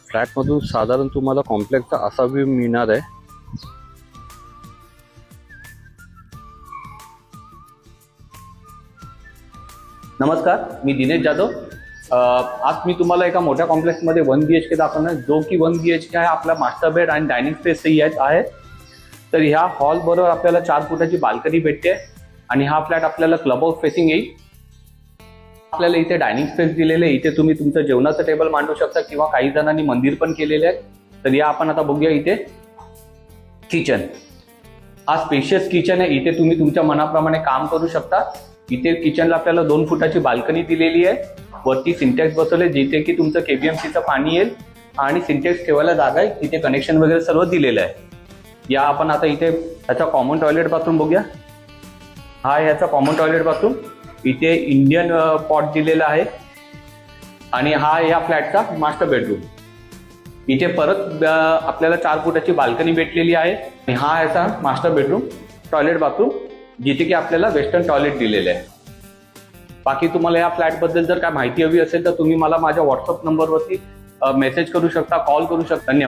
फ्लॅटमधून साधारण तुम्हाला कॉम्प्लेक्सचा असा व्ह्यू मिळणार आहे. नमस्कार, मी दिनेश जाधव. आज मी तुम्हाला एका मोठ्या कॉम्प्लेक्समध्ये 1 BHK दाखवणार, जो की 1 BHK आहे. आपला मास्टर बेड आणि डायनिंग स्पेसही आहे. तर ह्या हॉल बरोबर आपल्याला 4 फुटाची बाल्कनी भेटते आणि हा फ्लॅट आपल्याला क्लब हाऊस फेसिंग येईल. आपल्याला इथे डायनिंग स्पेस दिलेले आहे. इथे तुम्ही तुमचं जेवणाचं टेबल मांडू शकता किंवा काही जणांनी मंदिर पण केलेले आहे. तर या आपण आता बघूया इथे किचन. हा स्पेशियस किचन आहे. इथे तुम्ही तुमच्या मनाप्रमाणे काम करू शकता. इथे किचनला आपल्याला 2 फुटाची बाल्कनी दिलेली आहे. वरती सिंटेक्स बसवले जिथे की तुमचं KBMCचं पाणी येईल आणि सिंटेक्स ठेवायला जागा आहे. इथे कनेक्शन वगैरे सर्व दिलेलं आहे. या आपण आता इथे ह्याचा कॉमन टॉयलेट बाथरूम बघूया. हा ह्याचा कॉमन टॉयलेट बाथरूम. इथे इंडियन पॉट दिलेला आहे आणि हा या फ्लॅटचा मास्टर बेडरूम. इथे परत आपल्याला 4 फुटाची बाल्कनी भेटलेली आहे आणि हा याचा मास्टर बेडरूम टॉयलेट बाथरूम जिथे की आपल्याला वेस्टर्न टॉयलेट दिलेले आहे. बाकी तुम्हाला या फ्लॅटबद्दल जर काय माहिती हवी असेल तर तुम्ही मला माझ्या व्हॉट्सअप नंबरवरती मेसेज करू शकता, कॉल करू शकता. धन्यवाद.